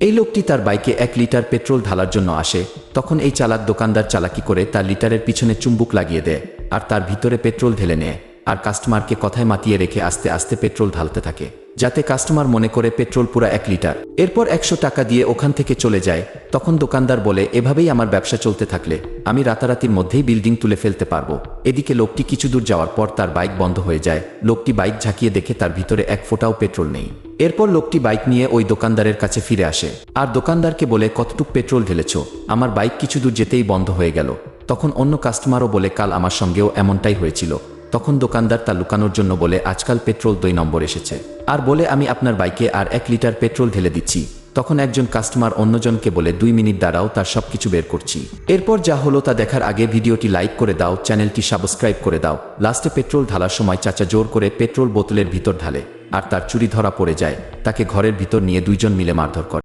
এই লোকটি তার বাইকে 1 লিটার পেট্রোল ঢালার জন্য আসে। তখন এই চালাক দোকানদার চালাকি করে তার লিটারের পিছনে চুম্বুক লাগিয়ে দেয় আর তার ভিতরে পেট্রোল ঢেলে নেয় আর কাস্টমারকে কথায় মাতিয়ে রেখে আস্তে আস্তে পেট্রোল ঢালতে থাকে, যাতে কাস্টমার মনে করে পেট্রোল পুরা 1 লিটার। এরপর 100 টাকা দিয়ে ওখান থেকে চলে যায়। তখন দোকানদার বলে, এভাবেই আমার ব্যবসা চলতে থাকলে আমি রাতারাতির মধ্যেই বিল্ডিং তুলে ফেলতে পারবো। এদিকে লোকটি কিছু দূর যাওয়ার পর তার বাইক বন্ধ হয়ে যায়। লোকটি বাইক ঝাঁকিয়ে দেখে তার ভিতরে 1 ফোঁটাও পেট্রোল নেই। এরপর লোকটি বাইক নিয়ে ওই দোকানদারের কাছে ফিরে আসে আর দোকানদারকে বলে, কতটুক পেট্রোল ঢেলেছ? আমার বাইক কিছু দূর যেতেই বন্ধ হয়ে গেল। তখন অন্য কাস্টমারও বলে, কাল আমার সঙ্গেও এমনটাই হয়েছিল। তখন দোকানদার তা লুকানোর জন্য বলে, আজকাল পেট্রোল 2 নম্বর এসেছে, আর বলে, আমি আপনার বাইকে আর 1 লিটার পেট্রোল ঢেলে দিচ্ছি। তখন একজন কাস্টমার অন্যজনকে বলে, 2 মিনিট দাঁড়াও, তার সবকিছু বের করছি। এরপর যা হলো তা দেখার আগে ভিডিওটি লাইক করে দাও, চ্যানেলটি সাবস্ক্রাইব করে দাও। লাস্টে পেট্রোল ঢালার সময় চাচা জোর করে পেট্রোল বোতলের ভিতর ঢালে আর তার চুরি ধরা পড়ে যায়। তাকে ঘরের ভিতর নিয়ে 2 জন মিলে মারধর করে।